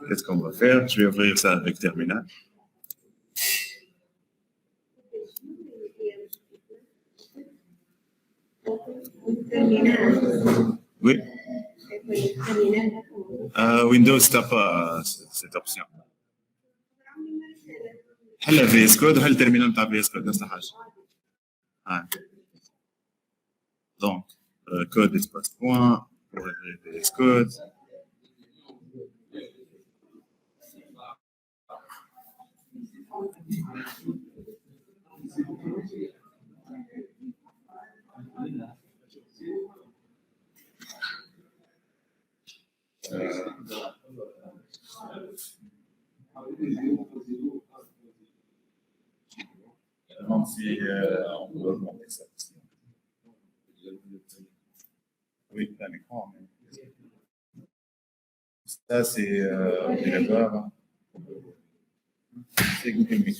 Qu'est-ce qu'on va faire? Je vais ouvrir ça avec Terminal. Oui. Windows n'a pas cette option. حل VS Code وحل terminal تاع VS Code نفس الحاجة. Donc code espace point pour VS Code. Même si on peut augmenter ça. Oui, là, l'écran. Ça, c'est obligatoire. C'est Google Meet.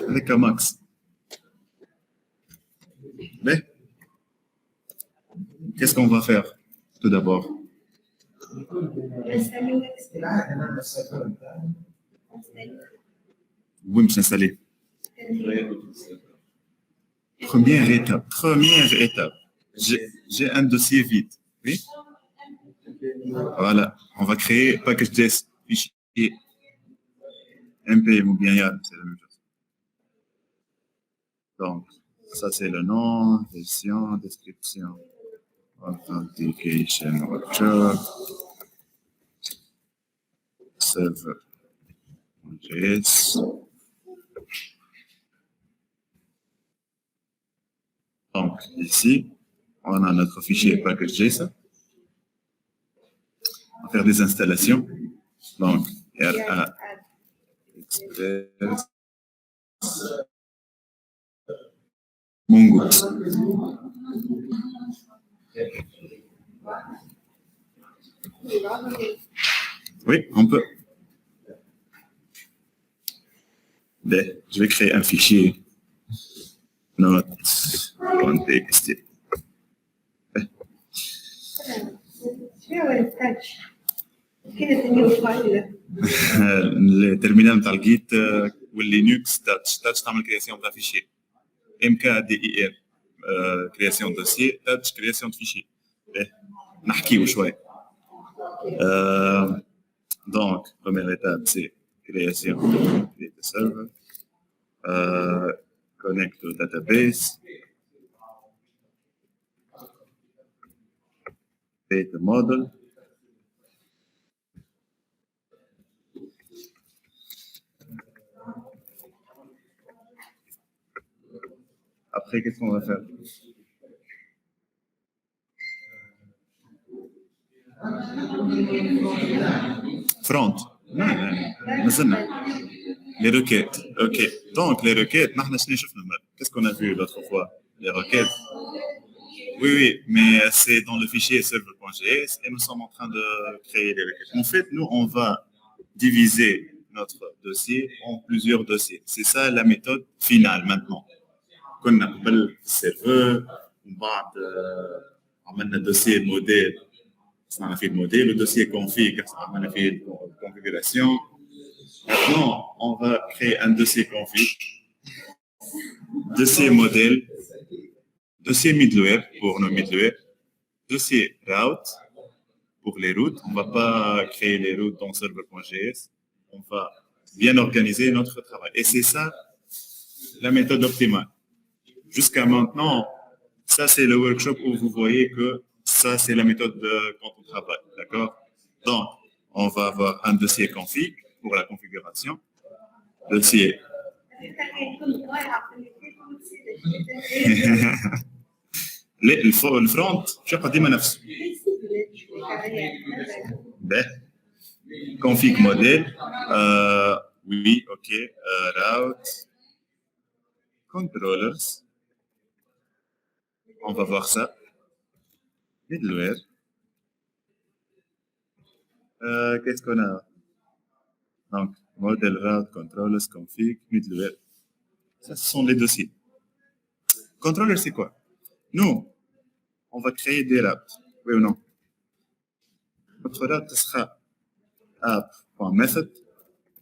Avec un max. Mais, qu'est-ce qu'on va faire tout d'abord? Oui, me s'installer. Première étape. J'ai un dossier vide. Oui. Voilà. On va créer package.js fichier npm ou bien YAML, c'est la même chose. Donc, ça c'est le nom, version, description, authentication workshop, server.js. Donc, ici, on a notre fichier package.js. On va faire des installations. Donc, RA Express Mongoose. Oui, on peut. Ben, je vais créer un fichier note.txt. الترمينال نتاع الجيت واللينكس تاتش تعمل كرياسيون تاع فيشي MKDIR كرياسيون دوسيي تاتش كرياسيون فيشي نحكيو شويه donc première étape c'est création de serveur connect au database data model. Après, qu'est-ce qu'on va faire? Front. Non, les requêtes. OK. Donc, les requêtes, qu'est-ce qu'on a vu l'autre fois? Les requêtes. Oui, mais c'est dans le fichier server.js et nous sommes en train de créer les requêtes. En fait, nous, on va diviser notre dossier en plusieurs dossiers. C'est ça la méthode finale maintenant. كنا قبل السيرفر ومن بعد عملنا دوسيي موديل صنعنا فيه الموديل ودوسيي config عملنا فيه الكونفيغوراسيون. Maintenant, on va créer un dossier config, dossier modèle, dossier middleware pour nos middleware, dossier route pour les routes. On ne va pas créer les routes dans server.js. On va bien organiser notre travail. Et c'est ça la méthode optimale. Jusqu'à maintenant, ça c'est le workshop où vous voyez que ça c'est la méthode quand on travaille, d'accord? Donc, on va avoir un dossier config pour la configuration, dossier. le front, je vais dire نفسه. Config modèle, oui, ok, route, controllers. On va voir ça. Middleware. Qu'est-ce qu'on a? Donc, model route, controllers, config, middleware. Ça, ce sont les dossiers. Controller, c'est quoi? Nous, on va créer des labs. Oui ou non? Notre lab sera app.method,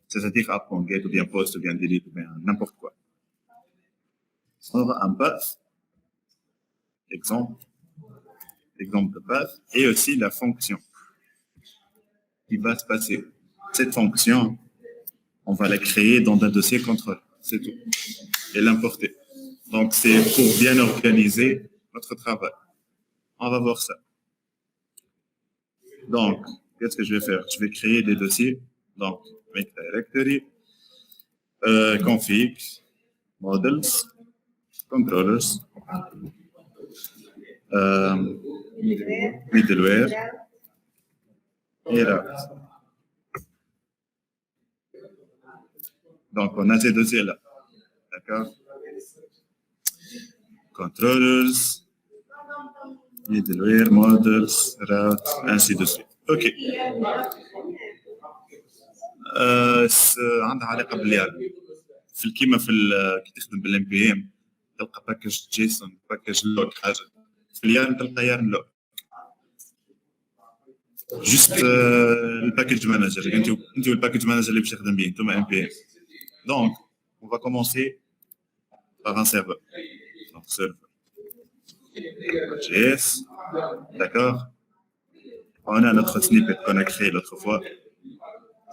c'est-à-dire app.get ou bien post ou bien delete ou bien n'importe quoi. On aura un path, exemple de path, et aussi la fonction qui va se passer. Cette fonction, on va la créer dans un dossier contrôle, c'est tout, et l'importer. Donc, c'est pour bien organiser notre travail. On va voir ça. Donc, qu'est-ce que je vais faire? Je vais créer des dossiers. Donc, make directory, config, models, controllers, middleware et route. Donc, on a ces dossiers-là. D'accord? Controllers, middleware, models, route, ainsi de suite. OK. عندها علاقة باليارن. كيما كي تخدم بالام بي ام تلقى باكج جيسون باكج لوك حاجة. في اليارن تلقى يارن لوك. جوست الباكج مانجر انت والباكج مانجر اللي باش تخدم به انتم ام بي ام. Donc, on va commencer par un serveur. Donc, serveur. JS. D'accord? On a notre snippet qu'on a créé l'autre fois.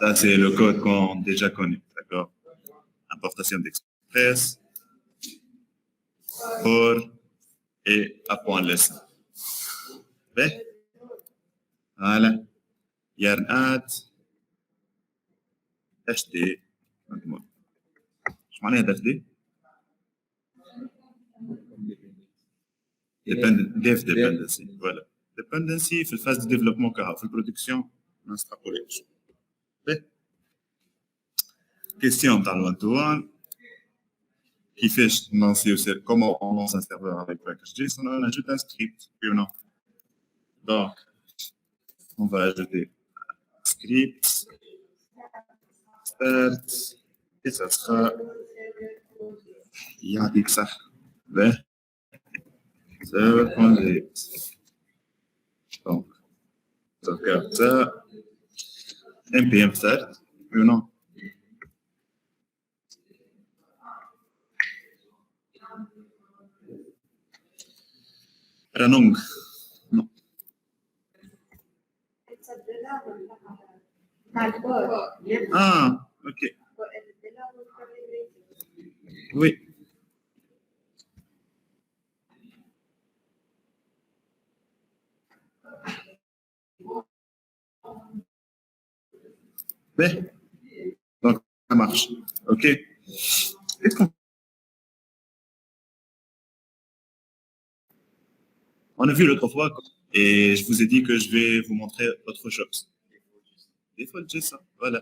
Ça, c'est le code qu'on déjà connaît. D'accord? Importation d'Express, for et à point lesson. Voilà. Yarn add HD. شو معناها HD؟ dev dependency. Voilà. Dependency في الفاز de développement كها في البرودكسيون ما نستقبلش. Question dans le one-to-one. Qui fait lancer aussi comment on lance un serveur avec package.json, on ajoute un script, oui ou non? Donc, on va ajouter script, start, et ça sera يعطيك صح به server.js. Donc, sauvegarde ça, npm start, oui ou non? Ranong. Non. Ah, ok. Oui. Mais, donc, ça marche. Ok. On a vu l'autre fois et je vous ai dit que je vais vous montrer autre chose. Default JSON, voilà.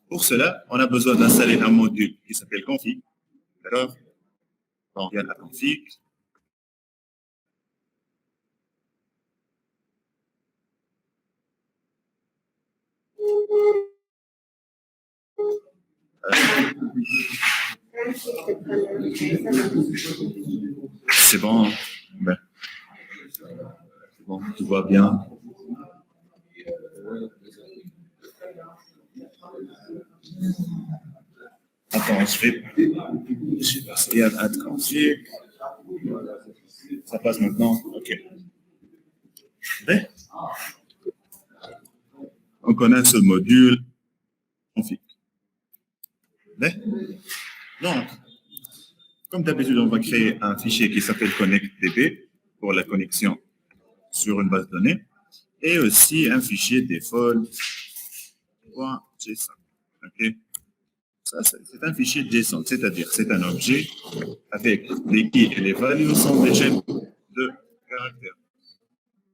Pour cela, on a besoin d'installer un module qui s'appelle config. D'accord? Donc, il y a la config. C'est bon. Ben, c'est bon, tu vois bien. Attends, je vais passer à add config. Ça passe maintenant. OK. Ben, on connaît ce module config. Ben, donc, comme d'habitude, on va créer un fichier qui s'appelle connectdb pour la connexion sur une base de données et aussi un fichier default.json. OK? Ça, c'est un fichier JSON, c'est-à-dire c'est un objet avec les keys et les values sont des chaînes de caractères.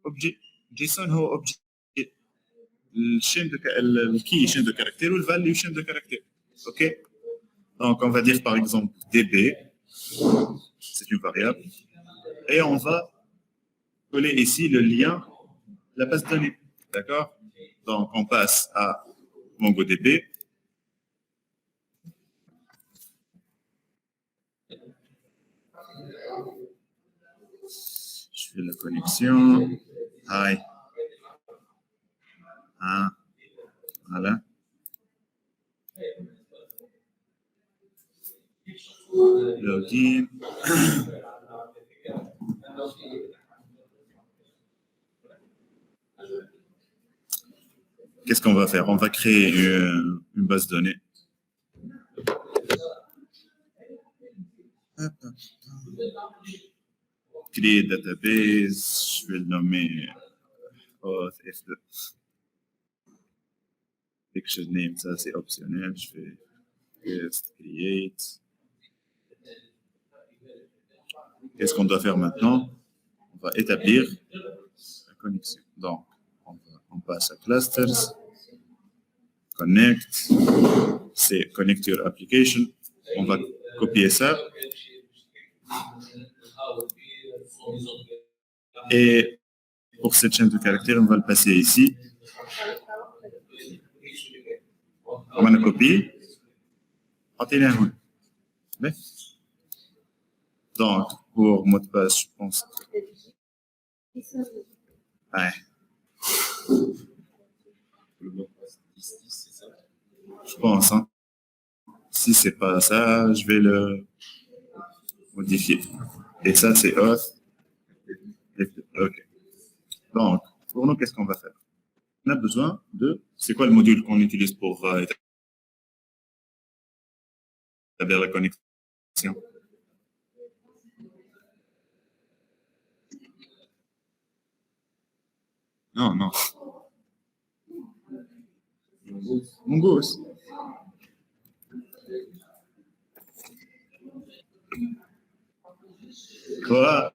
Objet JSON هو objet الchaîne de le key chaîne de caractères ou le value chaîne de caractères. OK? Donc on va dire par exemple db, c'est une variable, et on va coller ici le lien de la base de données. D'accord? Donc on passe à MongoDB. Je fais la connexion. Hi. Ah, voilà. Login. Qu'est-ce qu'on va faire? On va créer une base de données. Créer database, je vais le nommer auth F2. Fiction name, ça c'est optionnel. Je fais test, create. Qu'est-ce qu'on doit faire maintenant? On va établir la connexion. Donc, on passe à clusters, connect, c'est connect your application. On va copier ça. Et pour cette chaîne de caractères, on va le passer ici. On va le copier. Donc, pour mot de passe, je pense. Ouais. Je pense. Hein. Si c'est pas ça, je vais le modifier. Et ça, c'est auth. OK. Donc, pour nous, qu'est-ce qu'on va faire? On a besoin de... C'est quoi le module qu'on utilise pour établir la connexion? Non, non. Mongoose. Quoi?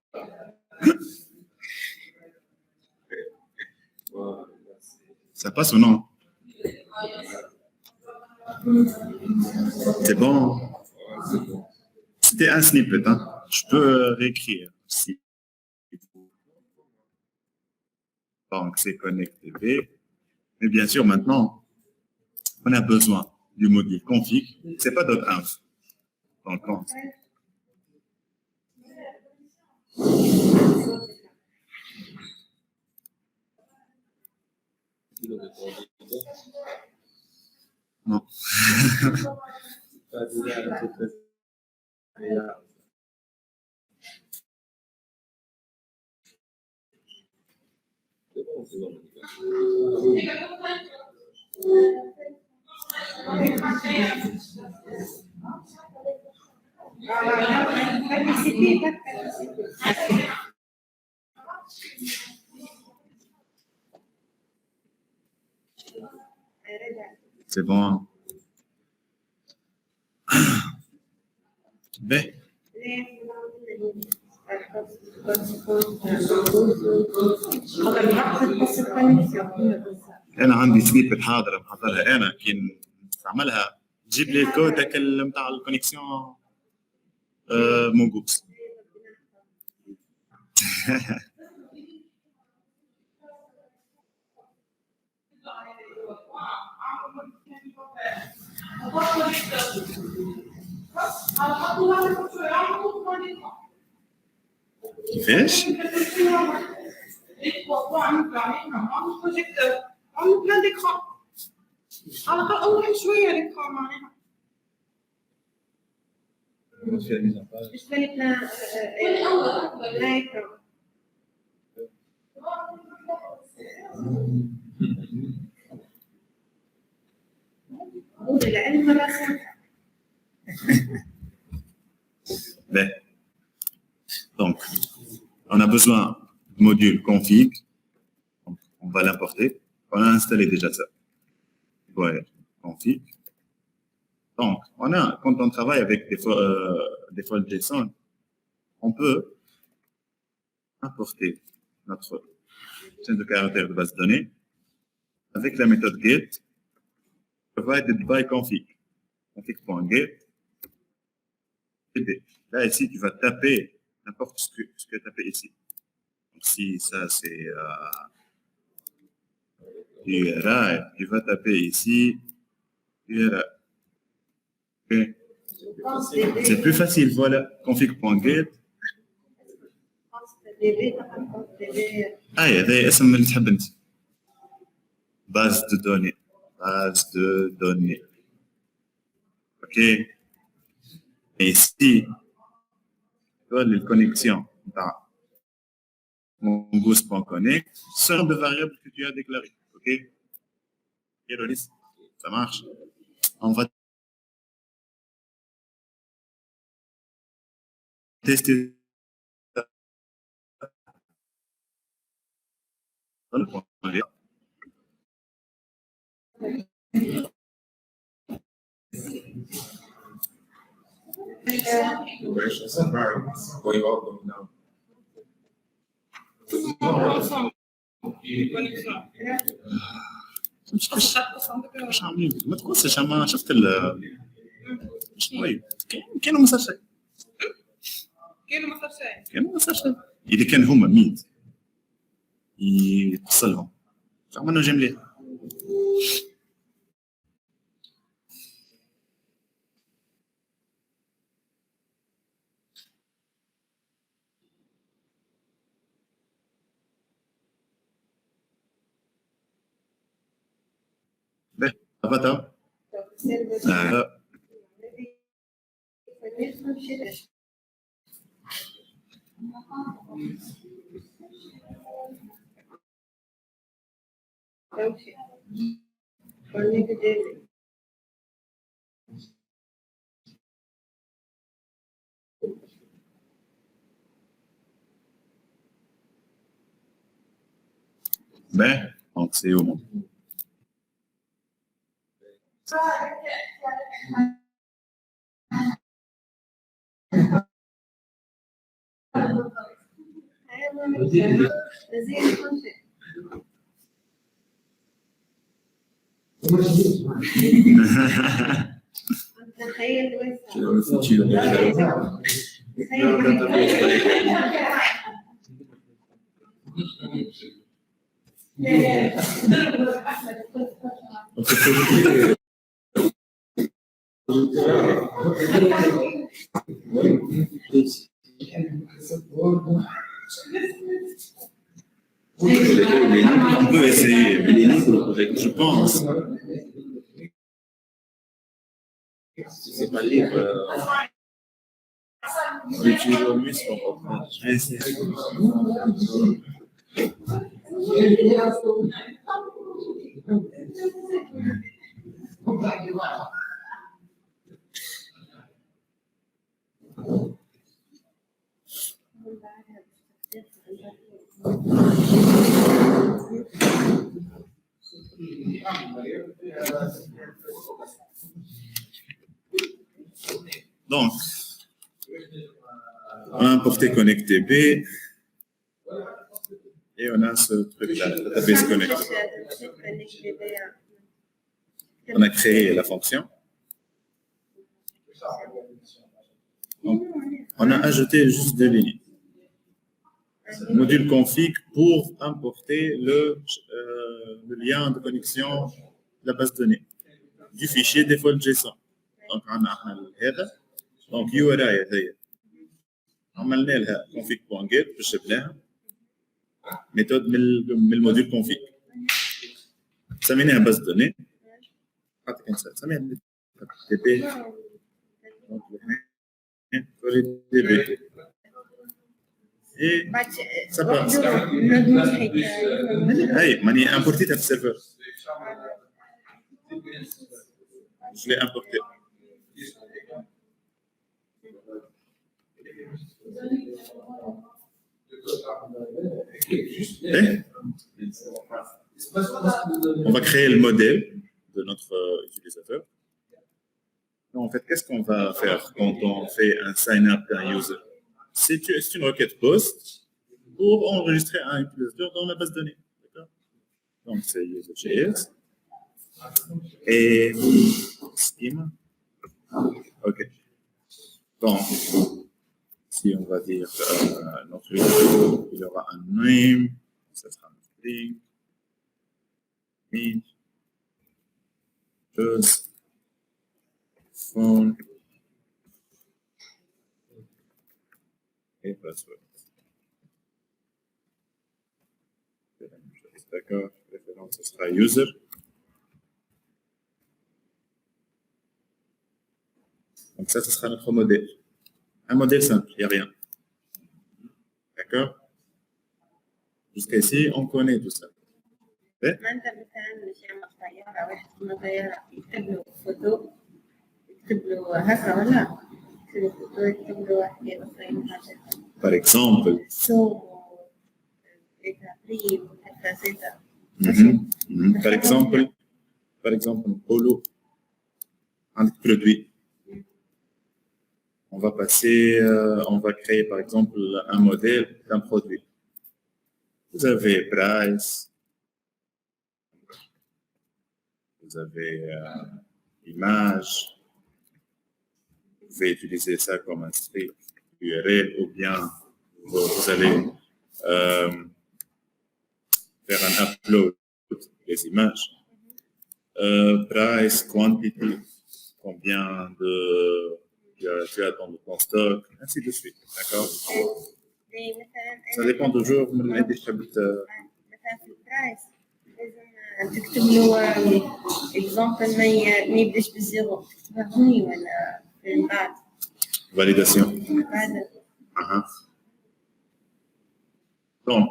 Ça passe ou non? C'est bon. C'était un snippet. Hein. Je peux réécrire si. Donc, c'est connecté. Mais bien sûr, maintenant, on a besoin du module config. C'est pas .inf. Dans le compte. Non. C'est bon. Ben. انا عندي سنيبت حاضره محضرها انا كي نستعملها تجيب لي الكود نتاع الكونيكسيون مونغوس. كيفاش؟ عملوا بلان ديكران على الاقل اوضح شويه ديكران معناها مش بلان هيك Donc, on a besoin du module config. Donc, on va l'importer. On a installé déjà ça. Ouais, config. Donc, quand on travaille avec des folders JSON, on peut importer notre chaîne de caractères de base de données avec la méthode get provided by config. Config.get. Là, ici, tu vas taper n'importe ce que tu as tapé ici. Donc, si ça, c'est URL, tu vas taper ici URL. Okay. C'est plus facile, voilà, config.get. هذا اسم اللي تحب انت. باز دو دوني. باز دو دوني. اوكي. ici les connexions mongoose.connect sont des variables que tu as déclarées. Ok. Et Loris, ça marche. On va tester le point. مش عاملين ما تقولش ما شفت شوي كانوا ما صار شيء كانوا ما صار شيء اذا كان هما ميت يتصلهم عملنا جملة ده أبدا Ben, donc c'est au monde. On peut essayer, je pense. C'est pas libre. On utilise au mieux ce qu'on peut. Je vais essayer. Donc, on a importé ConnectDB et on a ce truc-là, database connect. On a créé la fonction. Donc, on a ajouté juste 2 lignes. Module config pour importer le lien de connexion de la base de données du fichier default JSON. Donc, on a هذا. Donc, URI هي. عملنا لها config.get باش نبناها ميثود من الموديل config. سميناها باز دوني. حتى كان سميها DB. Donc, DB. Et ça passe. Hey, mani importé dans le serveur. Je l'ai importé. Et on va créer le modèle de notre utilisateur. En fait, qu'est-ce qu'on va faire quand on fait un sign-up d'un user? C'est une requête POST pour enregistrer un utilisateur dans la base de données. Donc, c'est user.js. Et schema. OK. Donc, si on va dire notre user, il y aura un name, ça sera un string, int, chose, phone, et password. D'accord. Référence, ce sera user. Donc ça, ce sera notre modèle. Un modèle simple, il n'y a rien. D'accord. Jusqu'à ici, on connaît tout ça. ما انت مثلا مش يعمل طياره واحد من طياره يكتب له فوتو يكتب له هكا ولا يكتب له فوتو يكتب له واحد يبصر حاجه Par exemple. سو بريم هكا زيتا Par exemple, polo, un produit. On va passer, on va créer par exemple un modèle d'un produit. Vous avez price, vous avez image. Vous pouvez utiliser ça comme un string URL ou bien vous allez faire un upload des images. Price, quantity, combien de tu as dans ton stock, ainsi de suite. D'accord. Ça dépend toujours de l'indispensable. مثلا في البرايس لازم تكتب له اكزامبل ما يبداش بالزيرو تكتبها هوني ولا من بعد Validation. بعد Donc,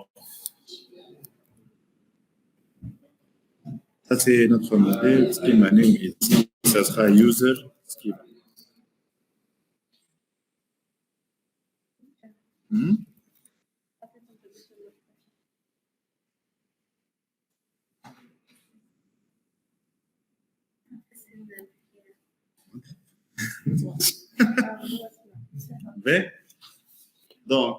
ça c'est notre modèle schema name ici. Ça sera user schema. Mais, donc,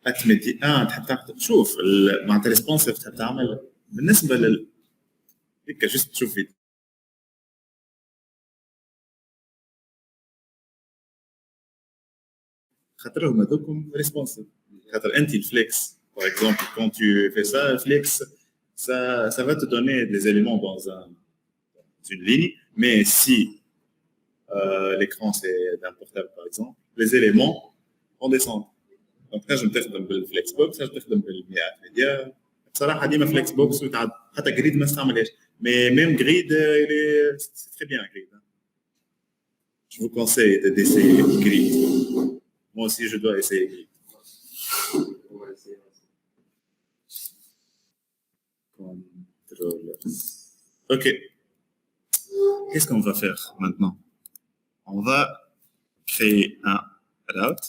أتمدي تحب تاخذ شوف معناتها ريسبونسيف تحب تعمل بالنسبة هيك جست تشوف فيديو خاطرهم هذوكم ريسبونسيف خاطر أنت الفليكس par exemple quand tu fais ça flex ça va te donner des éléments dans une ligne mais si l'écran c'est d'un portable par exemple les éléments vont descendre. دونك تنجم تخدم بالفليكس بوكس تنجم تخدم بالمئات ميديا بصراحه ديما فليكس بوكس حتى جريد ما استعملهاش مي ميم جريد سي تري بيان جريد je vous conseille d'essayer grid moi aussi je dois essayer grid controllers ok qu'est-ce qu'on va faire maintenant on va créer un route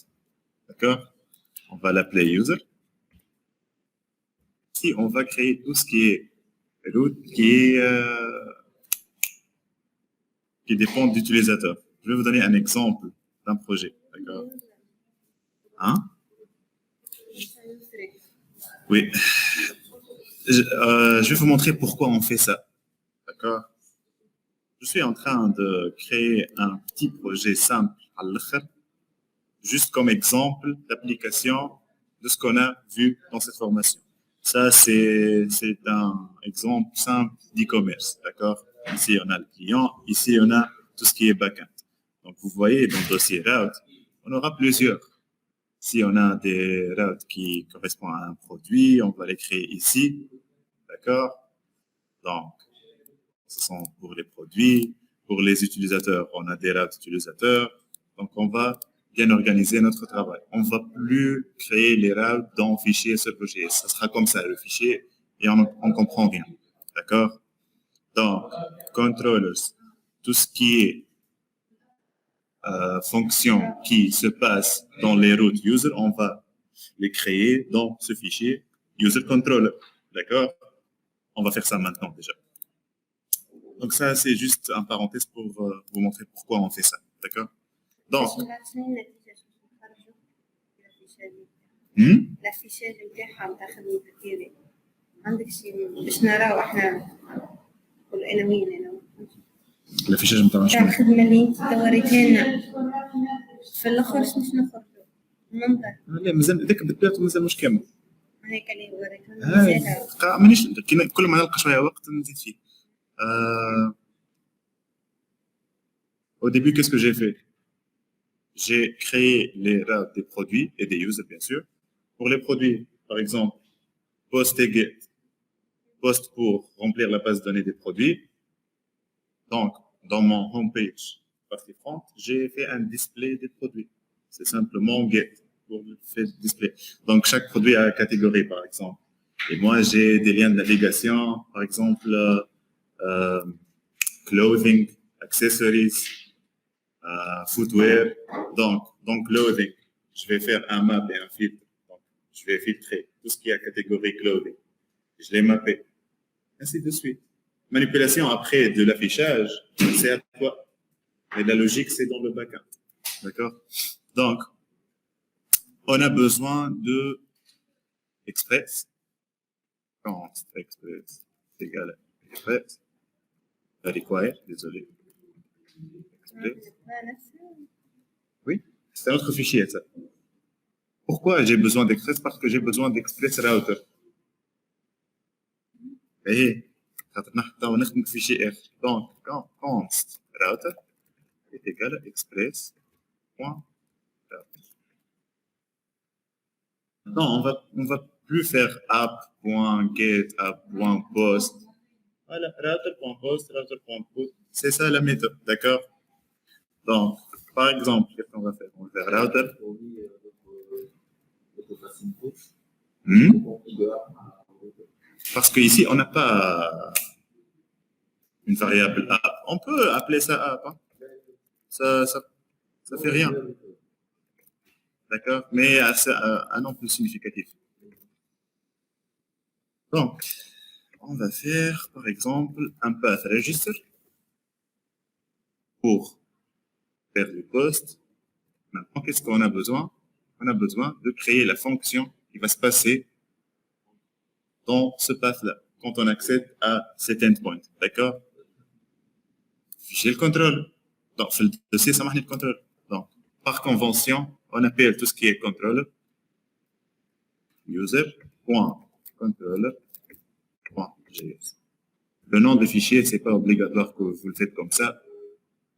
d'accord on va l'appeler user. Ici, on va créer tout ce qui est route qui dépend d'utilisateur. Je vais vous donner un exemple d'un projet. D'accord. Hein? Oui. Je vais vous montrer pourquoi on fait ça. D'accord. Je suis en train de créer un petit projet simple à l'autre, juste comme exemple d'application de ce qu'on a vu dans cette formation. Ça, c'est un exemple simple d'e-commerce, d'accord? Ici, on a le client, ici, on a tout ce qui est backend. Donc, vous voyez, dans le dossier route, on aura plusieurs. Si on a des routes qui correspondent à un produit, on va les créer ici, d'accord? Donc, ce sont pour les produits. Pour les utilisateurs, on a des routes utilisateurs. Donc, on va bien organiser notre travail. On ne va plus créer les routes dans le fichier SEPG. Ça sera comme ça, le fichier, et on ne comprend rien. D'accord? Donc, controllers, tout ce qui est fonctions qui se passent dans les routes user, on va les créer dans ce fichier user controller. D'accord? On va faire ça maintenant déjà. Donc ça, c'est juste un parenthèse pour vous montrer pourquoi on fait ça. D'accord? Donc, الافيشاج نتاعها نتاع خدمة الكيري عندك شي باش نراو احنا كل انا وين الافيشاج نتاع تاع شنو؟ الخدمة اللي انت وريتها لنا في الاخر شنو نخرجوا المنظر لا مازال ذاك بالذات مازال مش كامل. هيك اللي وريتها لنا نسيتها. مانيش كل ما نلقى شويه وقت نزيد فيه. Au début, qu'est-ce que j'ai fait? J'ai créé les routes des produits et des users, bien sûr. Pour les produits, par exemple, post et get. Post pour remplir la base de données des produits. Donc, dans mon homepage, partie front, j'ai fait un display des produits. C'est simplement get pour le faire display. Donc, chaque produit a une catégorie, par exemple. Et moi, j'ai des liens de navigation, par exemple, clothing, accessories, footwear. Donc, dans clothing, je vais faire un map et un filtre. Donc, je vais filtrer tout ce qui est catégorie clothing. Je l'ai mappé. Ainsi de suite. Manipulation après de l'affichage, c'est à toi. Et la logique, c'est dans le backend. D'accord? Donc, on a besoin de Express. Const Express égale Express. Require, désolé. Express. Oui, c'est un autre fichier, ça. Pourquoi j'ai besoin d'Express? Parce que j'ai besoin d'Express Router. Et on a un fichier R. Donc, const router est égal à express.router. Non, on va plus faire app.get, app.post. Voilà, router.post, router.put. C'est ça la méthode, d'accord? Donc, par exemple, qu'est-ce qu'on va faire? On va faire router. Parce qu'ici, on n'a pas une variable app. On peut appeler ça app. Hein? Ça fait rien. D'accord? Mais c'est un nom plus significatif. Donc, on va faire, par exemple, un path register pour faire du post. Maintenant, qu'est-ce qu'on a besoin? On a besoin de créer la fonction qui va se passer dans ce path-là, quand on accède à cet endpoint. D'accord? Fichier le contrôle. Donc, le dossier, ça marche le contrôle. Donc, par convention, on appelle tout ce qui est contrôle user.controller.js. Le nom du fichier, c'est pas obligatoire que vous le faites comme ça,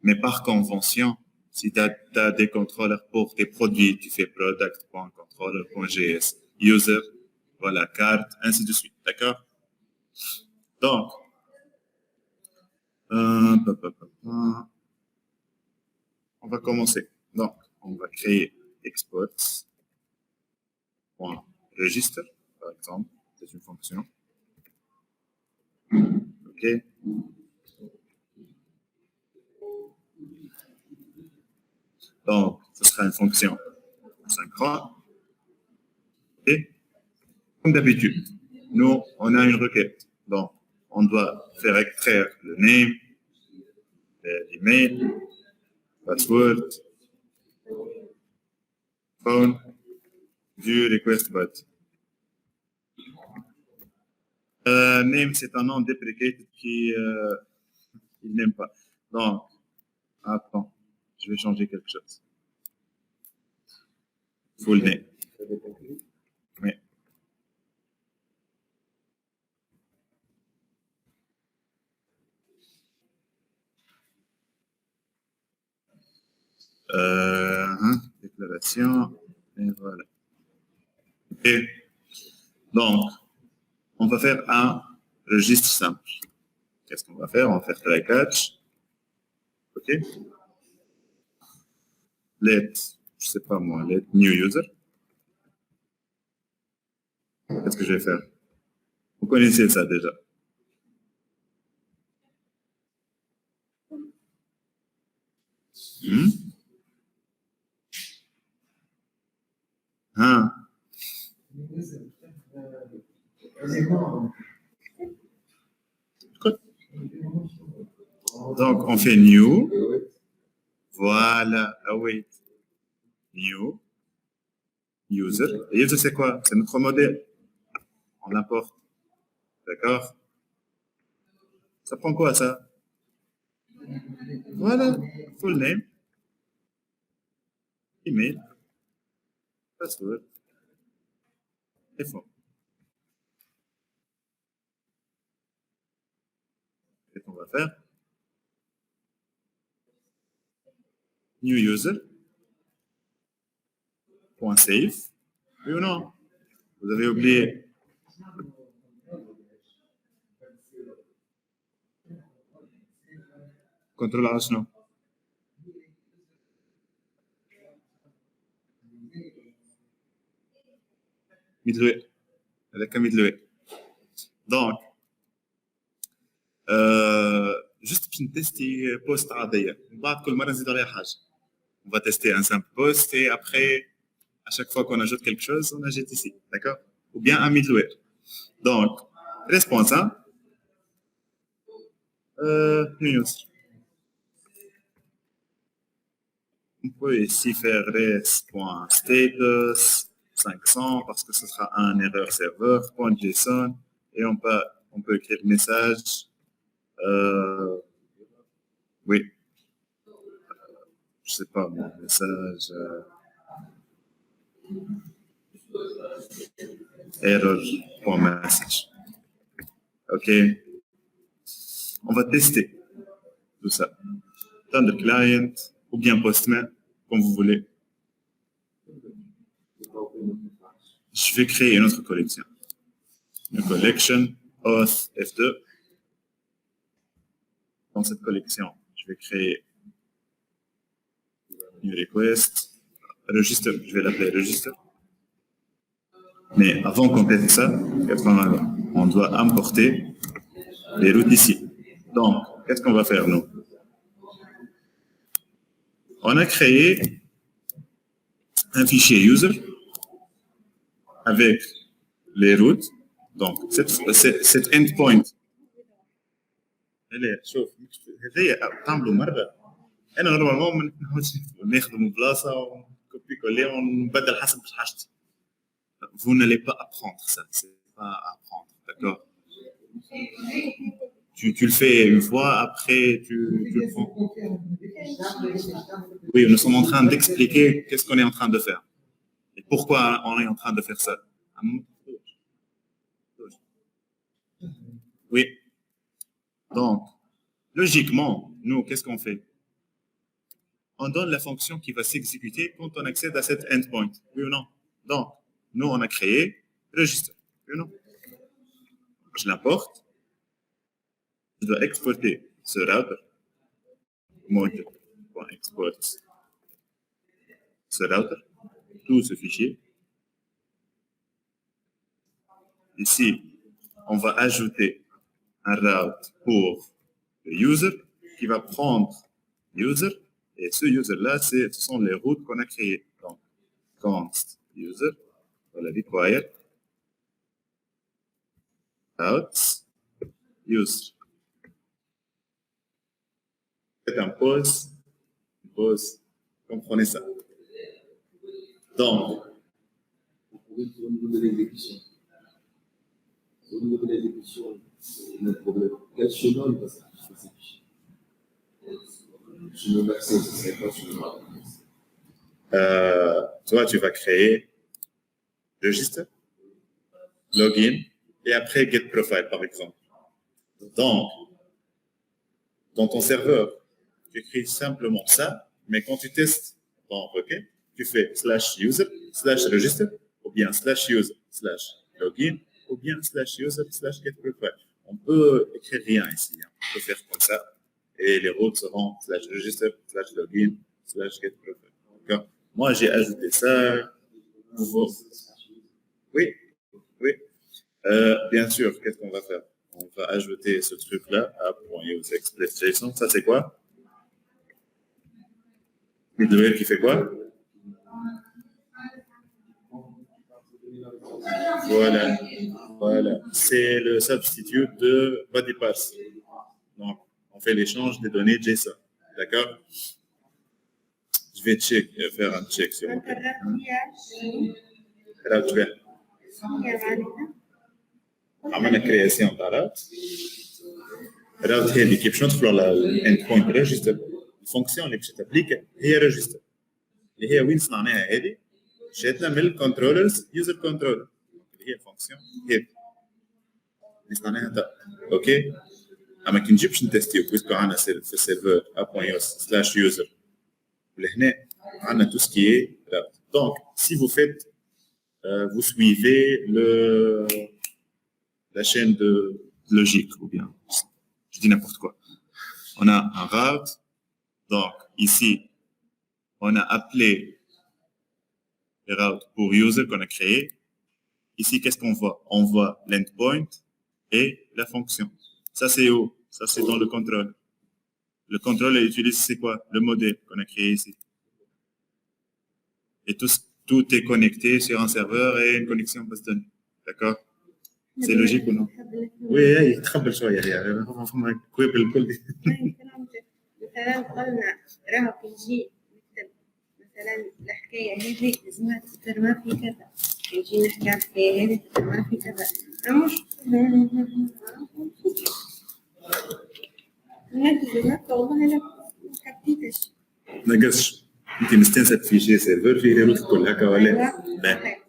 mais par convention, si tu as des contrôleurs pour tes produits, tu fais product.controller.js, user, voilà, carte, ainsi de suite. D'accord? Donc, on va commencer. Donc, on va créer exports.register, par exemple. C'est une fonction. OK. Donc, ce sera une fonction synchrone. Et, comme d'habitude, nous, on a une requête. Donc, on doit faire extraire le name, l'email, password, phone, view request button. Name, c'est un nom deprecated qui il n'aime pas. Donc, attends, je vais changer quelque chose. Full name. Oui. Déclaration, et voilà. OK. Donc, on va faire un registre simple. Qu'est-ce qu'on va faire? On va faire try catch. OK. Let, je sais pas moi, let new user. Qu'est-ce que je vais faire? Vous connaissez ça déjà. Hein? Donc, on fait new. Voilà, await. New. User. Et user, c'est quoi? C'est notre modèle. On l'importe. D'accord? Ça prend quoi, ça? Voilà, full name, email, password, et phone. Qu'est-ce qu'on va faire? New user, point save. Oui ou non? Vous avez oublié. Contrôle H, non. ميدلوي هذاك ميدلوي دونك جست باش نتيستي بوست عاديه من بعد كل مره نزيد عليها حاجه on va tester un simple post et après à chaque fois qu'on ajoute quelque chose on ajoute ici d'accord ou bien un middleware donc response news on peut ici faire res.status 500 parce que ce sera un erreur serveur .json et on peut écrire message oui je sais pas mon message error.message ok on va tester tout ça Thunder Client ou bien Postman comme vous voulez. Je vais créer une autre collection. Une collection auth F2. Dans cette collection, je vais créer une request. Register, je vais l'appeler register. Mais avant qu'on teste ça, on doit importer les routes ici. Donc, qu'est-ce qu'on va faire nous? On a créé un fichier user avec les routes. Donc, cette endpoint. Elle est, شوف هذه تعملوا مرة. أنا normalement ناخذ من بلاصة ونكوبي كولي ونبدل حسب حاجتي. Vous n'allez pas apprendre ça, c'est pas apprendre, d'accord? Tu le fais une fois, après tu le prends. Oui, nous sommes en train d'expliquer qu'est-ce qu'on est en train de faire. Et pourquoi on est en train de faire ça. Oui. Donc, logiquement, nous, qu'est-ce qu'on fait? On donne la fonction qui va s'exécuter quand on accède à cette endpoint. Oui ou non? Donc, nous, on a créé register. Oui ou non? Je l'importe. Je dois exporter ce router. Module.export ce router. Tout ce fichier. Ici, on va ajouter un route pour le user qui va prendre user et ce user-là, ce sont les routes qu'on a créées. Donc, const user, voilà, require routes user. Faites un pause, comprenez ça. Donc, vous pouvez nous donner l'exécution. Au niveau de l'exécution, notre problème. Quel chemin il va s'afficher? Chemin d'accès, ce serait pas chemin d'accès. Toi, tu vas créer register, login et après get profile par exemple. Donc, dans ton serveur, tu écris simplement ça, mais quand tu testes ton requête, tu fais /user /register ou bien /user /login ou bien /user /get profile. On peut écrire rien ici, hein. On peut faire comme ça et les routes seront /register /login /get profile. D'accord? Moi, j'ai ajouté ça. Oui. Bien sûr, qu'est-ce qu'on va faire? On va ajouter ce truc-là à .useExpress.json. Ça, c'est quoi? Middleware qui fait quoi? Voilà. C'est le substitut de BodyParse. Donc, on fait l'échange des données JSON. D'accord? Je vais faire un check sur mon route. عملنا création تاع route. route هذه كيف باش ندخلوا على endpoint register الفونكسيون اللي باش تابليك هي ريجستر اللي هي وين صنعناها هذه جاتنا من الكنترولرز يوزر كنترولر اللي هي الفونكسيون هذه اللي صنعناها تا اوكي اما كي نجيبش نتستيو بويسكو عندنا في السيرفر @us/user لهنا عندنا tout ce qui est route. Donc si vous faites vous suivez la chaîne de logique ou bien je dis n'importe quoi. On a un route. Donc ici on a appelé le route pour user qu'on a créé. Ici qu'est-ce qu'on voit? On voit l'endpoint et la fonction. Ça c'est où? Ça c'est dans le contrôle. Le contrôle utilise c'est quoi? Le modèle qu'on a créé ici. Et tout est connecté sur un serveur et une connexion base de données. D'accord? C'est logique ou non? Oui, il تخبل شوية يعني فما كويب الكل. مثلا قلنا راهو كي نجي نكتب مثلا الحكاية هذه لازمها تترمى في كذا. كي نجي نحكي على الحكاية هذه تترمى في كذا. مش نكتب هكا والله لا كبتيتش. نقصش. انت مستنسب في شيء سيرفر فيه روت الكل هكا ولا؟ باهي.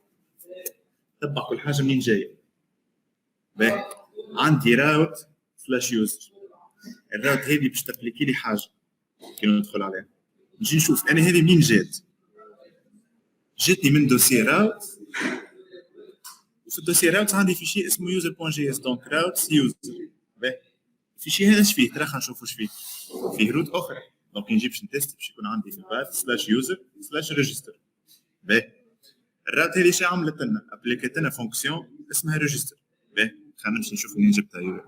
تبع كل حاجة منين جاية. باهي. عندي راوت سلاش يوزر. الراوت هذه باش تابليكي لي حاجة. كي ندخل عليها. نجي نشوف أنا هذه منين جات. جاتني من دوسي راوت. وفي الدوسي راوت عندي فيشي اسمه user.js دونك راوت يوزر. باهي. الفيشي هذا اش فيه؟ ترى خلينا نشوفوا اش فيه. فيه روت أخرى. دونك نجيب باش نتست باش يكون عندي في الباث سلاش يوزر سلاش ريجستر. باهي. الراوت هذه شو عملت لنا؟ ابليكت لنا فونكسيون اسمها ريجستر. باهي. خلينا نمشي نشوف منين جبتها.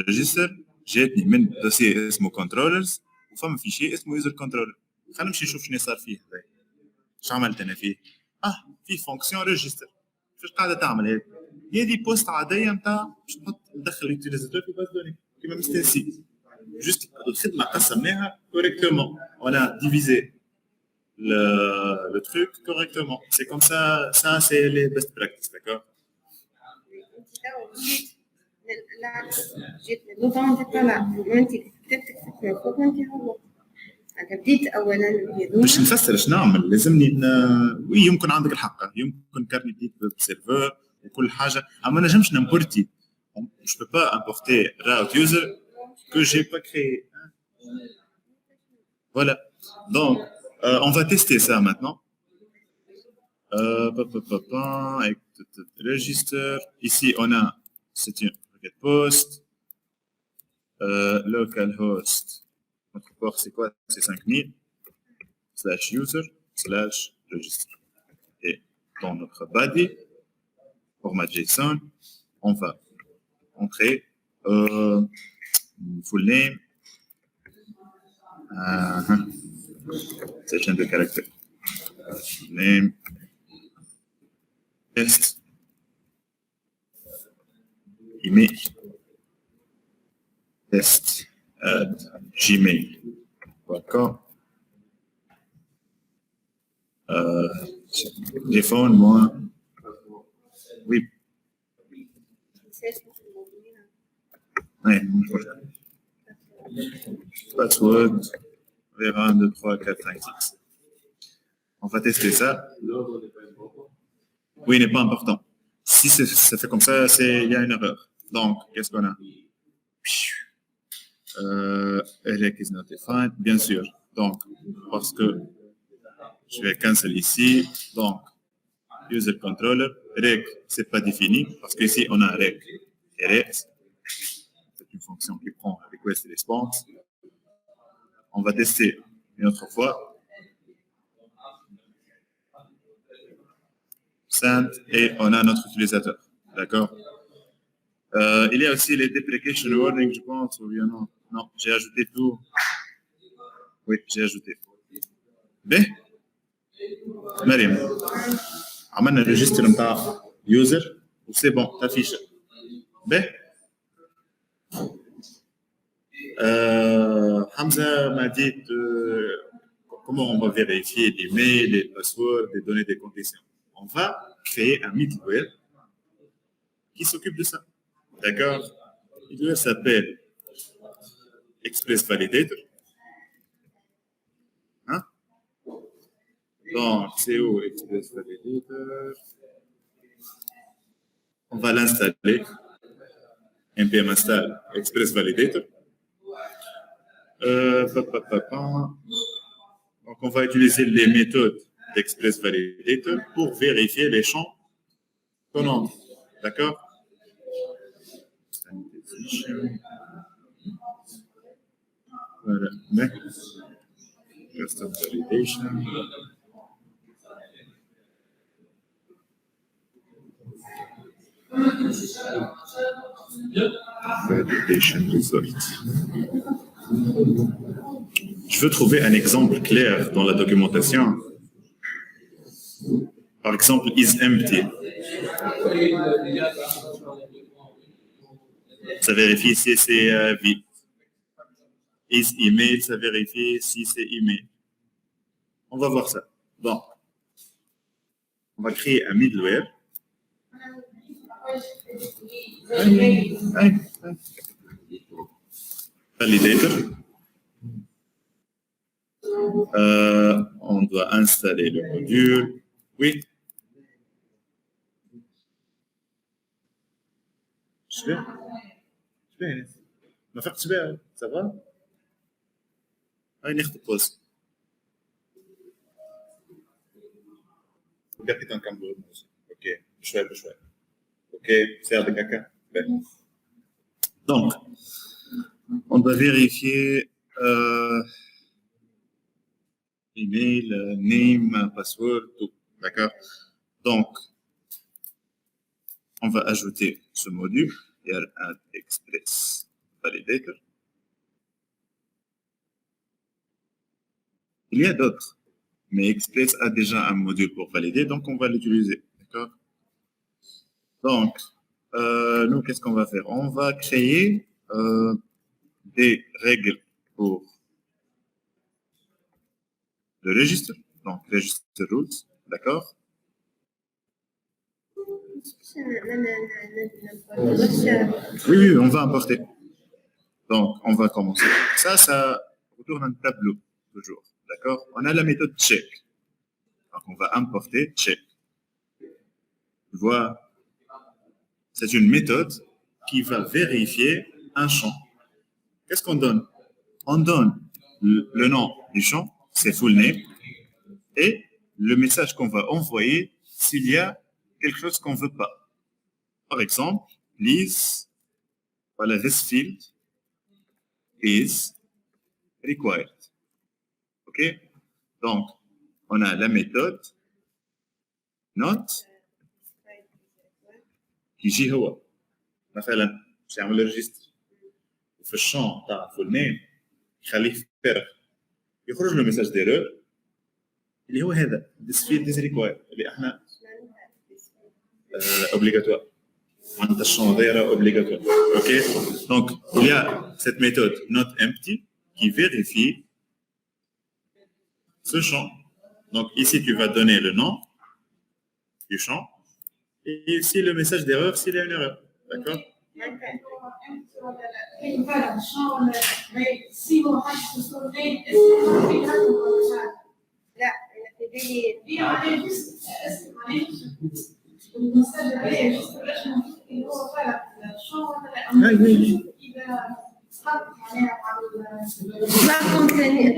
ريجستر جاتني من دوسي اسمه كنترولرز وفما في شيء اسمه يوزر كنترولر. خلينا نمشي نشوف شنو صار فيه. باهي. شو عملت انا فيه؟ في فونكسيون ريجستر. فاش قاعده تعمل هذه؟ هذه بوست عاديه نتاع باش نحط ندخل اليوتيليزاتور في باز دوني كيما مستنسي. Juste الخدمة قسمناها correctement. On a divisé le truc correctement. C'est comme ça, c'est les best practices, d'accord? جيت للغة تطلع وانت كتبت فوق وانت هبط. أنت بديت أولاً يدوم. باش نفسر اش نعمل لازمني وي يمكن عندك الحق يمكن كارني بديت بسيرفر وكل حاجة أما نجمش نمبورتي. Je peux pas importer route user que j'ai pas créé. Voilà. Donc, on va tester ça maintenant. Register. Ici, on a, c'est une requête post. Localhost. Notre port, c'est quoi? C'est 5000. /user /register. Et dans notre body, format JSON, on va entrer full name, section de caractère, name, test, email, test @gmail.com. Téléphone, moi, oui. Ouais, password, verra 1, 2, 3, 4, 5, 6. On va tester ça. Oui, il n'est pas important. Si ça fait comme ça, il y a une erreur. Donc, qu'est-ce qu'on a? Rec is not defined, bien sûr. Donc, parce que je vais cancel ici. Donc, user controller, rec, c'est pas défini parce qu'ici on a rec et rec. C'est une fonction qui prend request et response. On va tester une autre fois. Send et on a notre utilisateur. D'accord? Il y a aussi les deprecation warnings, je pense, ou bien non. Non, j'ai ajouté tout. Oui, j'ai ajouté. B. Mariam. عملنا الريجستر نتاع يوزر وسي بون تافيش. B. Hamza m'a dit comment on va vérifier les mails, les passwords, les données des conditions. On va créer un middleware qui s'occupe de ça. D'accord? Il s'appelle Express Validator. Donc, c'est où Express Validator? On va l'installer. npm install Express Validator. Donc, on va utiliser les méthodes d'Express Validator pour vérifier les champs qu'on entre. D'accord? Voilà. Next. Custom validation. Validation result. Je veux trouver un exemple clair dans la documentation. Par exemple, is empty. Ça vérifie si c'est vide. Is email, ça vérifie si c'est email. On va voir ça. Bon. On va créer un middleware. Validator. On doit installer le module. Oui. Je vais. Ma faire ça va? ناخذ بوز. وقفت نكمل. اوكي بشوي. اوكي ساعدك هكا. Donc, on doit vérifier email, name, password, tout. D'accord? Donc, on va ajouter ce module, add express validator. Il y a d'autres, mais Express a déjà un module pour valider, donc on va l'utiliser. D'accord? Donc, nous, qu'est-ce qu'on va faire? On va créer des règles pour le registre, donc register rules, d'accord? Oui, on va importer. Donc, on va commencer. Ça retourne un tableau, toujours. D'accord? On a la méthode check. Donc, on va importer check. Tu vois, c'est une méthode qui va vérifier un champ. Qu'est-ce qu'on donne? On donne le nom du champ, c'est full name, et le message qu'on va envoyer s'il y a quelque chose qu'on ne veut pas. Par exemple, please, voilà, this field is required. OK? Donc, on a la méthode not qui يجي هو مثلا باش يعمل ريجستر وفي الشون تاع فول نيم يخليه فارغ يخرج له ميساج ديرور اللي هو هذا this field is required اللي احنا obligatoire معناتها الشون دايره obligatoire. OK? Donc il y a cette méthode not empty qui vérifie ce champ. Donc ici tu vas donner le nom du champ et ici le message d'erreur s'il y a une erreur. D'accord?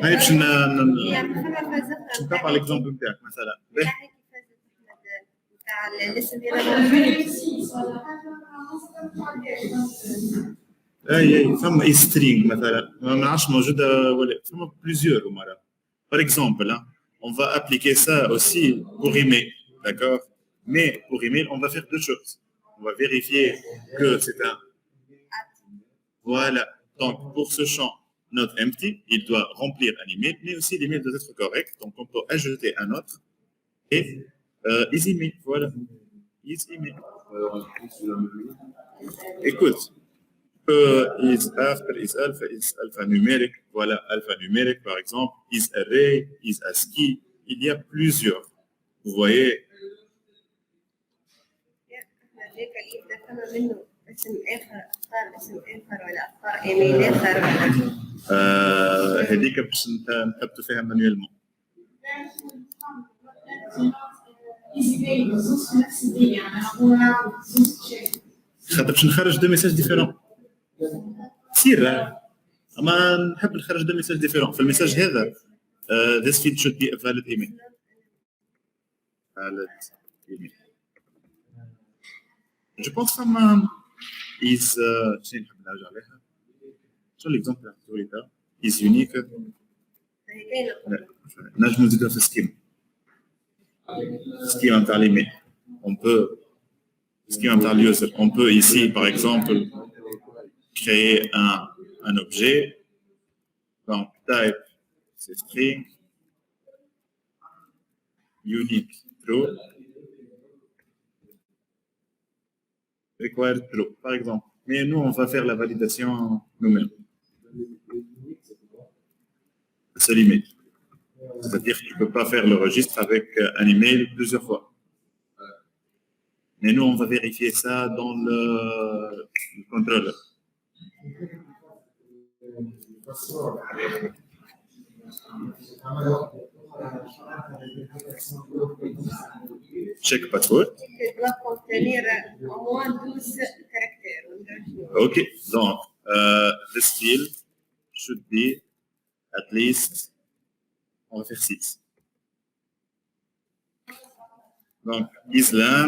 هاي باش نتابع الاكزامبل نتاعك مثلا. اي فما اي سترينغ مثلا ما نعرفش موجوده ولا فما بليزيور مرات. Par exemple, hein, on va appliquer ça aussi pour email, d'accord? Mais pour email, on va faire deux choses. On va vérifier que c'est un. Voilà. Donc pour ce champ not empty, il doit remplir un email, mais aussi l'email doit être correct. Donc on peut ajouter un autre et is email. Voilà. Is email. Écoute. Is after, is alphanumérique, voilà, alphanumérique par exemple, is array, is ASCII, il y a plusieurs. Vous voyez? هذيك باش نحطوا فيها مانويلمون. خاطر باش نخرج دو ميساج ديفيرون كثير اما نحب نخرج دو ميساج ديفيرون في الميساج هذا this field should be a valid email je pense que is شنو نحب نرجع عليها شو الاكزامبل اللي عطيتولي ده is unique نجم نزيدها في سكيما نتاع الايميل on peut سكيما نتاع اليوزر on peut ici par exemple créer un objet donc type c'est string unique true required true par exemple mais nous on va faire la validation nous-mêmes c'est email c'est-à-dire que tu ne peux pas faire le registre avec un email plusieurs fois mais nous on va vérifier ça dans le contrôleur check password. Il doit contenir au moins 12 caractères. Ok, donc this field should be at least, on va faire 6. Donc Islam,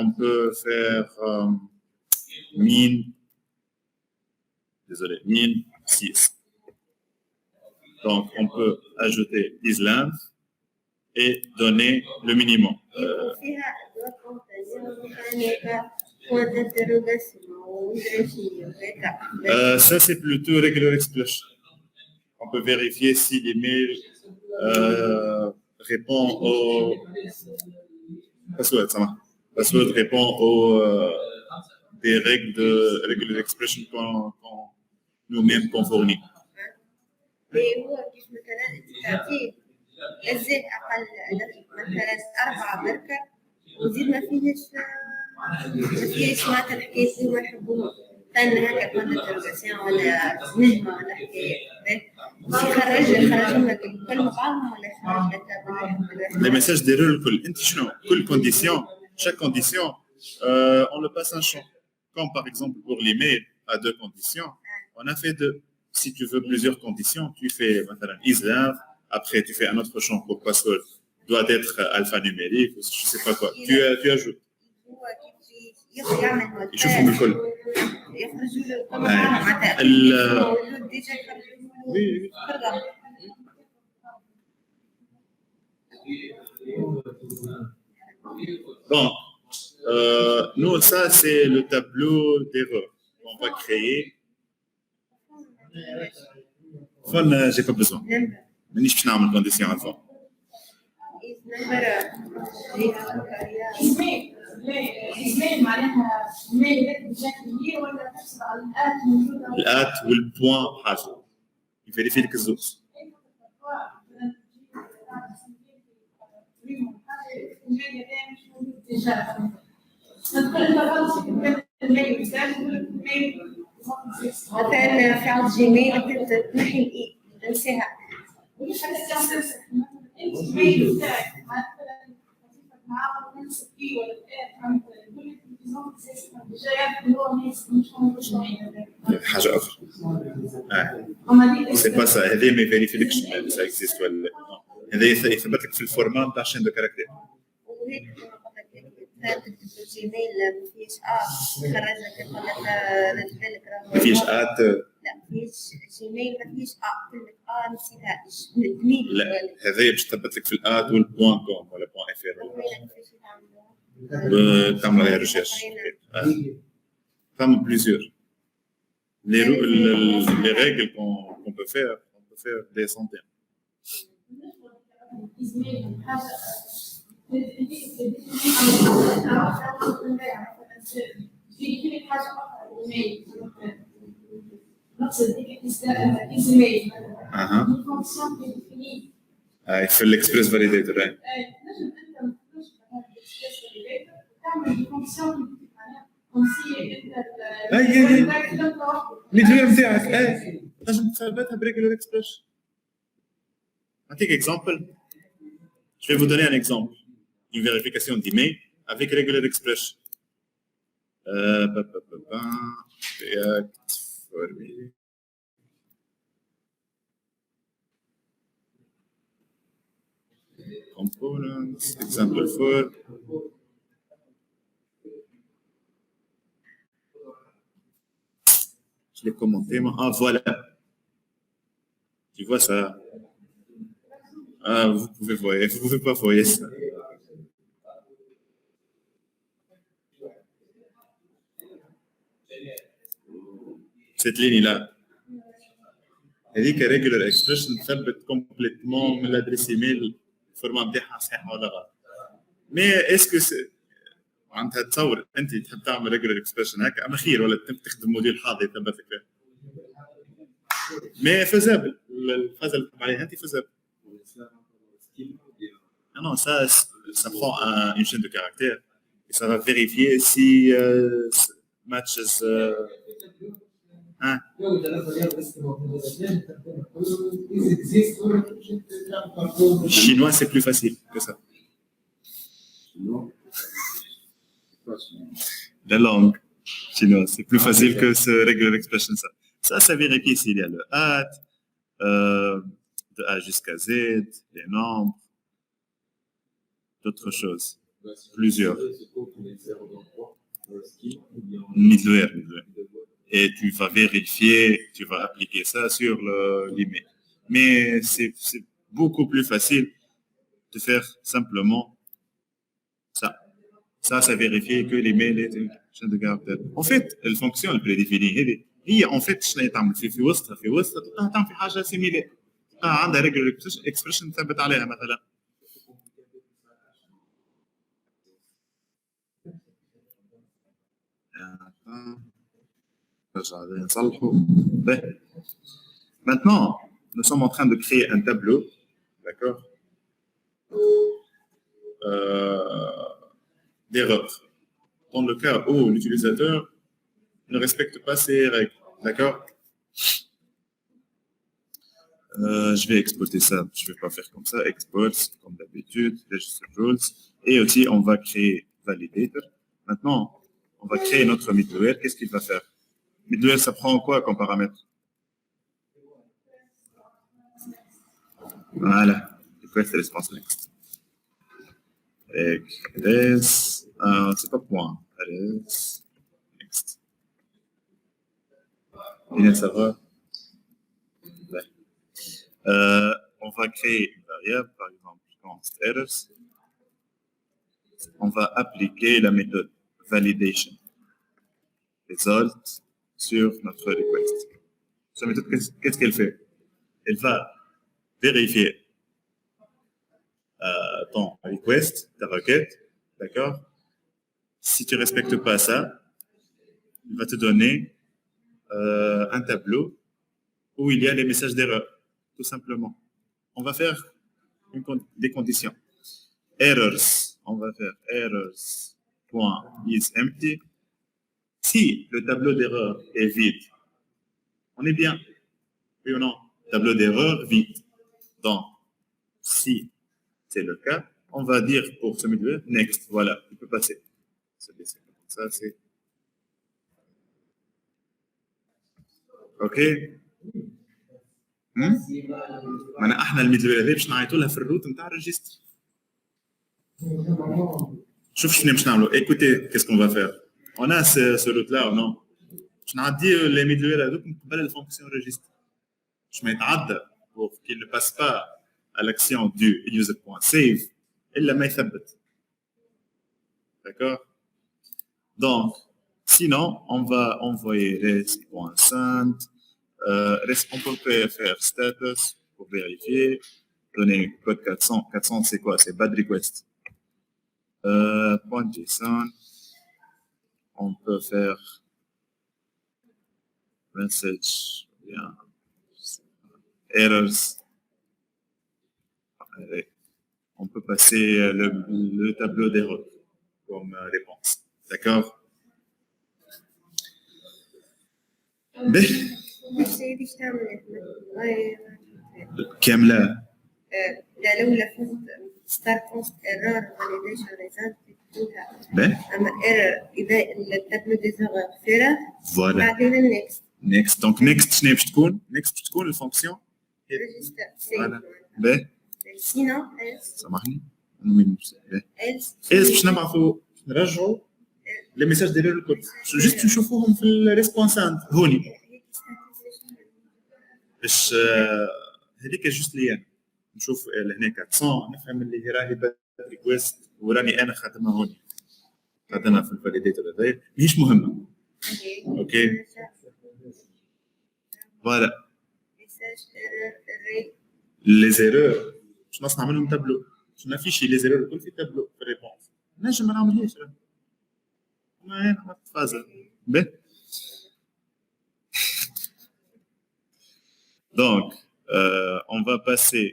on peut faire min 6. Donc on peut ajouter Islam et donner le minimum. Ça c'est plutôt regular expression. On peut vérifier si l'email répond au password répond aux des règles de regular expression qu'on nous-mêmes qu'on fournit. هو كيف مثلا تعطيه الزيت اقل مثلا 4 بركه وزيد ما فيهش معناتها الحكايه اللي ما يحبوها كان هكا كونت انترغاسيون ولا نجمه ولا حكايه يخرج لنا الكل مع بعضهم ولا يخرج لك لي ميساج ديروا الكل انت شنو كل كونديسيون chaque condition on le passe un champ comme par exemple pour l'email à 2 conditions on a fait 2. Si tu veux plusieurs conditions, tu fais Islam, après tu fais un autre champ pour password, doit être alphanumérique, ou je sais pas quoi. Tu ajoutes. يشوفوا بالكل. Oui. Donc, nous, ça, c'est le tableau d'erreur qu'on va créer. فن j'ai pas besoin مانيش باش نعمل كونديسيون على الفون معناها بشكل كبير ولا تقصد على الات موجوده الات والبوان حاجه يفيريفي لك الزوز مثلا في عند جيميل تنحي الاي تنسيها الجيميل بتاعك مثلا معاه نفس الكي ولا الان حاجه اخرى سي با سا هذه ما يفيريفيلكش سا اكزيست ولا هذا يثبت لك في الفورمات نتاع الشين دو كاركتير الجيميل ما فيش خرج لك يقول لك ما فيش ات لا فيش جيميل ما فيش يقول لك نسيتهاش لا هذايا باش تثبت لك في الات والبوان كوم ولا بوان افير تعمل عليها ريشيرش فما بليزيور les règles qu'on peut faire des centaines في الاكسبريس فاليديتور اي الجوله نتاعك تنجم تثبتها بريجولار اكسبريس نعطيك exemple. Je vais vous donner un exemple. Une vérification d'email avec regular expression. React for me. Components, example for. Je l'ai commenté, moi. Ah, voilà. Tu vois ça. Ah, vous pouvez pas voir ça. Cette ligne-là. هذيك regular expression تثبت complètement من l'adresse email الفورما نتاعها صحيحه ولا غلط. مي اسكو معناتها تصور انت تحب تعمل regular expression هكا اما خير ولا تخدم موديل حاضر يثبت لك فيه. مي فيزابل الفازه اللي تكتب عليها انت فيزابل. Non, ça prend une chaîne de caractères et ça va vérifier si matches. Chinois, c'est plus facile que ça. La langue chinoise, c'est plus facile que ce regular expression. Ça vérifie s'il y a le at, de A jusqu'à Z, les nombres, d'autres choses. Plusieurs. Middleware. Et tu vas vérifier, tu vas appliquer ça sur l'email. Mais c'est beaucoup plus facile de faire simplement ça. Ça vérifie que l'email est une chaîne de caractères. En fait, la fonction prédéfinie, هي en fait شنو تعمل في وسطها تعمل في حاجه سيميلير. عندها regular expression ثبت عليها مثلا. Maintenant, nous sommes en train de créer un tableau, d'accord, d'erreurs. Dans le cas où l'utilisateur ne respecte pas ces règles, d'accord. Je vais exporter ça, je ne vais pas faire comme ça, export, comme d'habitude, register rules, et aussi on va créer validator. Maintenant, on va créer notre middleware, qu'est-ce qu'il va faire? Middleware, ça prend quoi comme paramètre? Voilà, request response next. C'est pas point, next. Et ça va. On va créer une variable, par exemple, const errors. On va appliquer la méthode validation result sur notre request. Cette méthode, qu'est-ce qu'elle fait? Elle va vérifier ton request, ta requête, d'accord? Si tu ne respectes pas ça, il va te donner un tableau où il y a les messages d'erreur, tout simplement. On va faire des conditions. Errors, on va faire errors.is empty. Si le tableau d'erreur est vide, on est bien. Oui ou non? Tableau d'erreur vide. Donc, si c'est le cas, on va dire pour ce middleware, next, voilà, il peut passer. Ça, c'est... OK. أنا إحنا الميدلوير هذه باش نعيطوا لها في الروت نتاع الريجستر. شوف شنو باش نعملوا. Écoutez, qu'est-ce qu'on va faire? On a ce route là ou non? باش نعدي les middleware هذوك من قبل الفونكسيون ريجستر. باش ما يتعدى pour qu'il ne passe pas à l'action du user.save إلا ما يثبت. D'accord? Donc, sinon, on va envoyer res.send. On peut faire status pour vérifier. Donner code 400. 400, c'est quoi? C'est bad request. .json. On peut faire message. Bien. Errors. On peut passer le tableau d'erreur comme réponse. D'accord? سيدي ايش تعمل؟ كاملة لا لولا فوت ستار كونست ايرور فاليديشن ريزلت فيها باهي اما ايرور اذا التابلو دي زغفيرة فوالا بعدين النكست نيكست دونك نيكست شنو باش تكون نيكست باش تكون الفونكسيون ريجستر فوالا باهي سينو سامحني وين باهي ايلس باش نبعثوا نرجعوا لي ميساج ديال الكل جوست نشوفوهم في الريسبونسانت هوني باش هذيك جوست ليا نشوف لهناك سون نفهم اللي هي راهي بات ريكويست وراني انا خاتمها هوني خاتمها في الفاليديتور هذايا ماهيش مهمه اوكي فوالا لي زيرور باش نصنع منهم تابلو باش نافيشي لي زيرور الكل في تابلو في الريبونس نجم ما نعملهاش ما هنا ما تفازل باهي Donc, on va passer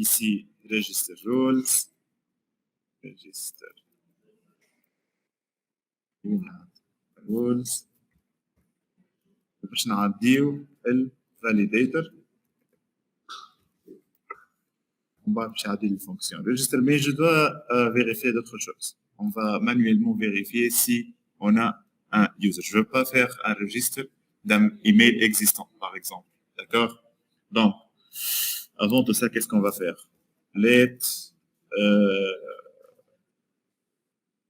ici Register Rules. Register Rules. باش نعديو الفاليديتور. On va changer les fonctions. Register, mais je dois vérifier d'autres choses. On va manuellement vérifier si on a un user. Je ne veux pas faire un registre d'un email existant, par exemple. D'accord? Donc, avant tout ça, qu'est-ce qu'on va faire? Let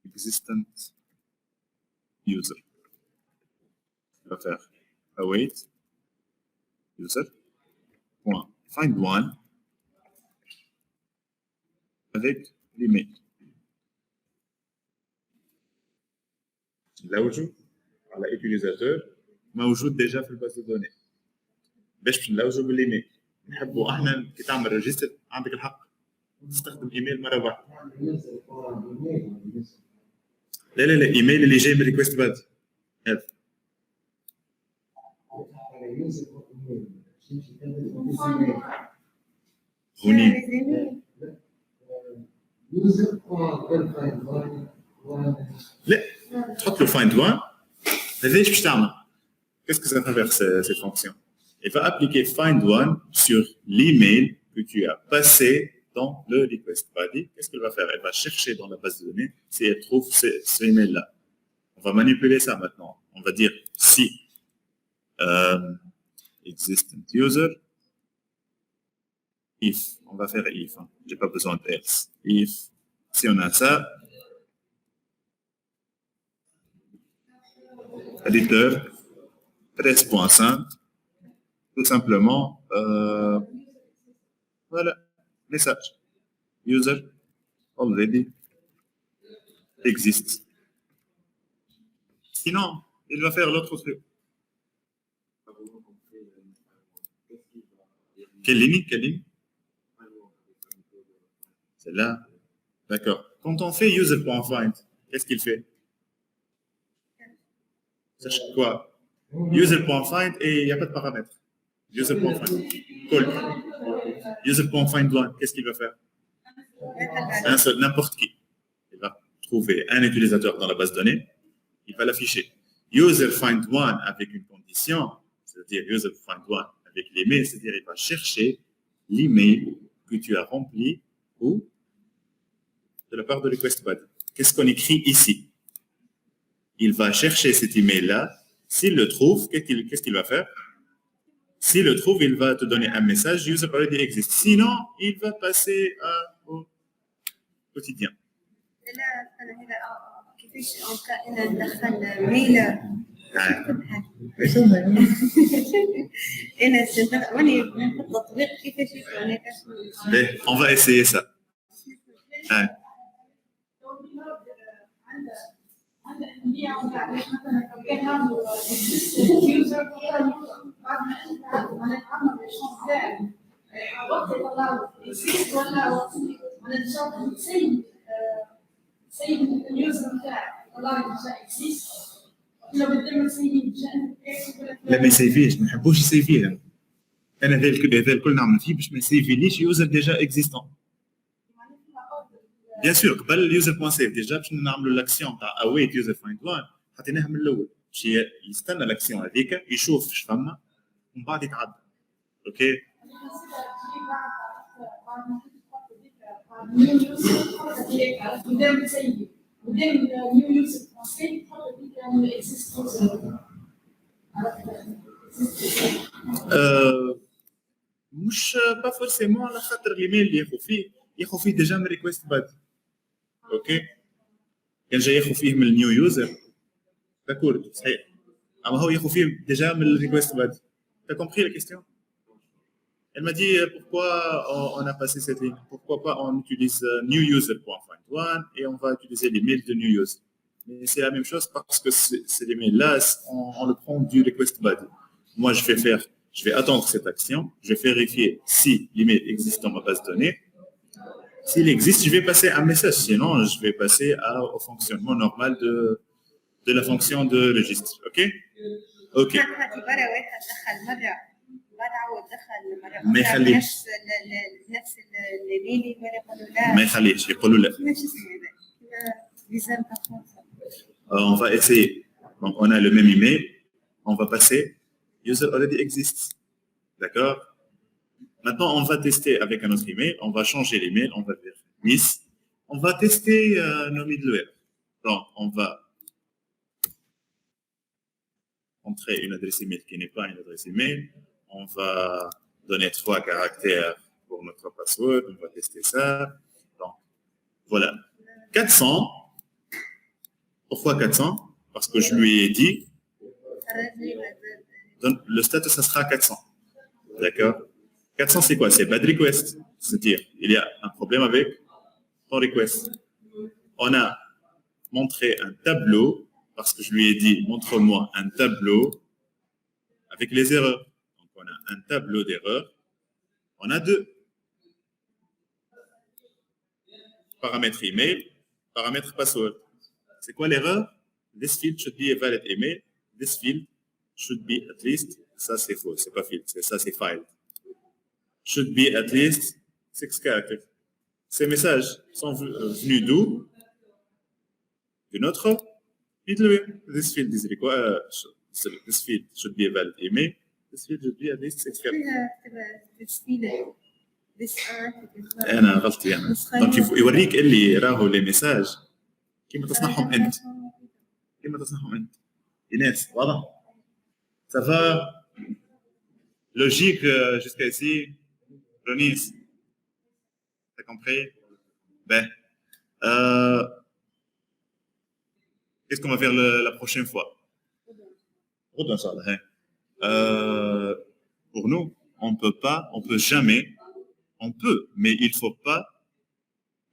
existent user. On va faire await user. Point. Find one avec l'email. نلوجو على utilisateur موجود déjà في الباز دو دوني باش نلوجو بالايميل نحبوا احنا كي تعمل ريجستر عندك الحق تستخدم ايميل مره واحده لا ايميل اللي جاي من ريكويست باد هذا هوني لا تحط له find one هذا ايش باش تعمل qu'est-ce que ça traverse cette fonction il va appliquer find one sur l'email que tu as passé dans le request body qu'est-ce qu'il va faire elle va chercher dans la base de données si elle trouve ce email là on va manipuler ça maintenant on va dire si existent user if on va faire if hein. J'ai pas besoin de else if si on a ça éditeur 13.5 tout simplement voilà message user already exists sinon il va faire l'autre truc quelle ligne c'est là d'accord quand on fait user.find qu'est-ce qu'il fait sache quoi user.find et il n'y a pas de paramètres user.find call user.find one qu'est-ce qu'il va faire un seul n'importe qui il va trouver un utilisateur dans la base de données il va l'afficher user.find one avec une condition c'est-à-dire user.find one avec l'email c'est-à-dire il va chercher l'email que tu as rempli ou de la part de request body qu'est-ce qu'on écrit ici il va chercher cet email-là. S'il le trouve, qu'est-ce qu'il va faire? S'il le trouve, il va te donner un message, user already exists. Sinon, il va passer au quotidien. On va essayer ça. لا ما يسيفيش ما نحبوش يسيفيها انا هذا الكل نعمل فيه باش ما يسيفيليش يوزر ديجا اكزيستون بيان سور قبل اليوزر بوان سيف ديجا باش نعملوا لاكسيون تاع اويت يوزر فايند وان حطيناها من الاول باش يستنى لاكسيون هذيك يشوف اش فما ومن بعد يتعدى اوكي new user قدام سيء قدام new user français تحط هذيك يعني exist user مش با فورسيمون على خاطر الايميل اللي ياخذ فيه ديجا من ريكويست باد اوكي كان جاي ياخذ فيه من النيو يوزر داكور صحيح اما هو ياخذ فيه ديجا من الريكويست باد t'as compris la question? Elle m'a dit pourquoi on a passé cette ligne, pourquoi pas on utilise new user.find1 et on va utiliser l'email de new user. Mais c'est la même chose parce que c'est l'email là, on le prend du request body. Moi je vais attendre cette action, je vais vérifier si l'email existe dans ma base de données. S'il existe, je vais passer un message, sinon je vais passer au fonctionnement normal de la fonction de registre. Ok? Ok. ما يخليش نفس الليلي ولا يقولوا لا ما يخليش يقولوا لا. ماشي اسمه هذا لازم تفهم. On va essayer. Donc on a le même email, on va passer user already exists. D'accord? Maintenant on va tester avec un autre email, on va changer l'email, on va faire miss. On va tester nos middleware. Donc on va entrer une adresse email qui n'est pas une adresse email. On va donner 3 caractères pour notre password. On va tester ça. Donc, voilà. 400. Pourquoi 400? Parce que je lui ai dit, donc, le statut, ça sera 400. D'accord? 400, c'est quoi? C'est bad request. C'est-à-dire, il y a un problème avec ton request. On a montré un tableau, parce que je lui ai dit, montre-moi un tableau avec les erreurs. On a un tableau d'erreurs. On a 2. Paramètre email, paramètre password. C'est quoi l'erreur? This field should be a valid email. This field should be at least, ça c'est faux, c'est pas field, ça c'est file. Should be at least 6 characters. Ces messages sont venus d'où? De notre middleware. This field is required. This field should be a valid email. This field should be at least 6 characters. أنا غلطي أنا. دونك يوريك اللي راهو لي ميساج كيما تصنعهم أنت. كيما تصنعهم أنت. إيناس واضح؟ Ça va? Logique jusqu'à ici? Ronis? T'as compris? Ben. Qu'est-ce qu'on va faire la prochaine fois? Pour nous, on peut jamais, on peut, mais il ne faut pas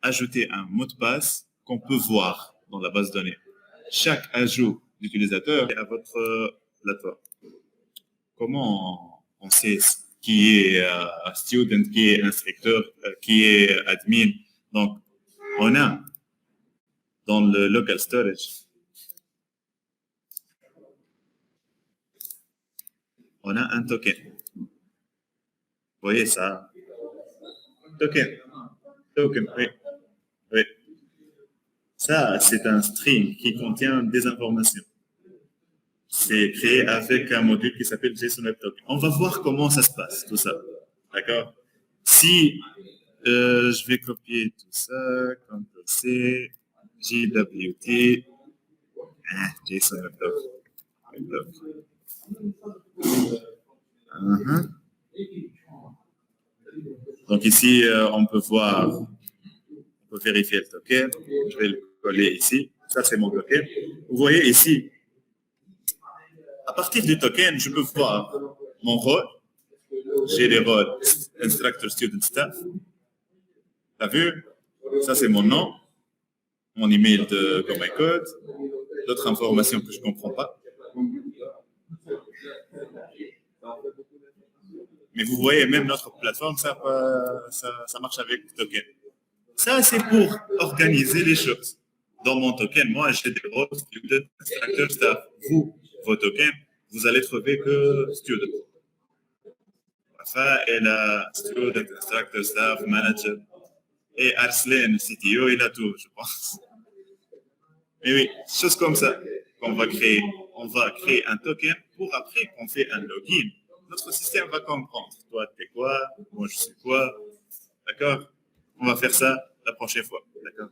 ajouter un mot de passe qu'on peut voir dans la base de données. Chaque ajout d'utilisateur est à votre plateforme. Comment on sait qui est student, qui est instructeur, qui est admin? Donc, on a dans le local storage, on a un token. Vous voyez ça? Token, oui. Oui. Ça, c'est un string qui contient des informations. C'est créé avec un module qui s'appelle JSON Web Token. On va voir comment ça se passe, tout ça. D'accord? Si je vais copier tout ça, Ctrl-C, JWT, JSON Web Token. Donc ici, on peut voir, on peut vérifier le token. Je vais le coller ici. Ça, c'est mon token. Vous voyez ici, à partir du token, je peux voir mon rôle. J'ai les rôles instructor, student, staff. T'as vu? Ça, c'est mon nom, mon email de my code, d'autres informations que je ne comprends pas. Mais vous voyez, même notre plateforme, ça marche avec le token. Ça, c'est pour organiser les choses. Dans mon token, moi, j'ai des rôles student, instructor, staff. Vous, vos tokens, vous allez trouver que student. Ça, et la student, instructor, staff, manager. Et Arslan, CTO, il a tout, je pense. Mais oui, chose comme ça qu'on va créer. On va créer un token pour après qu'on fait un login. Notre système va comprendre. Toi, t'es quoi? Moi, je suis quoi? D'accord? On va faire ça la prochaine fois. D'accord?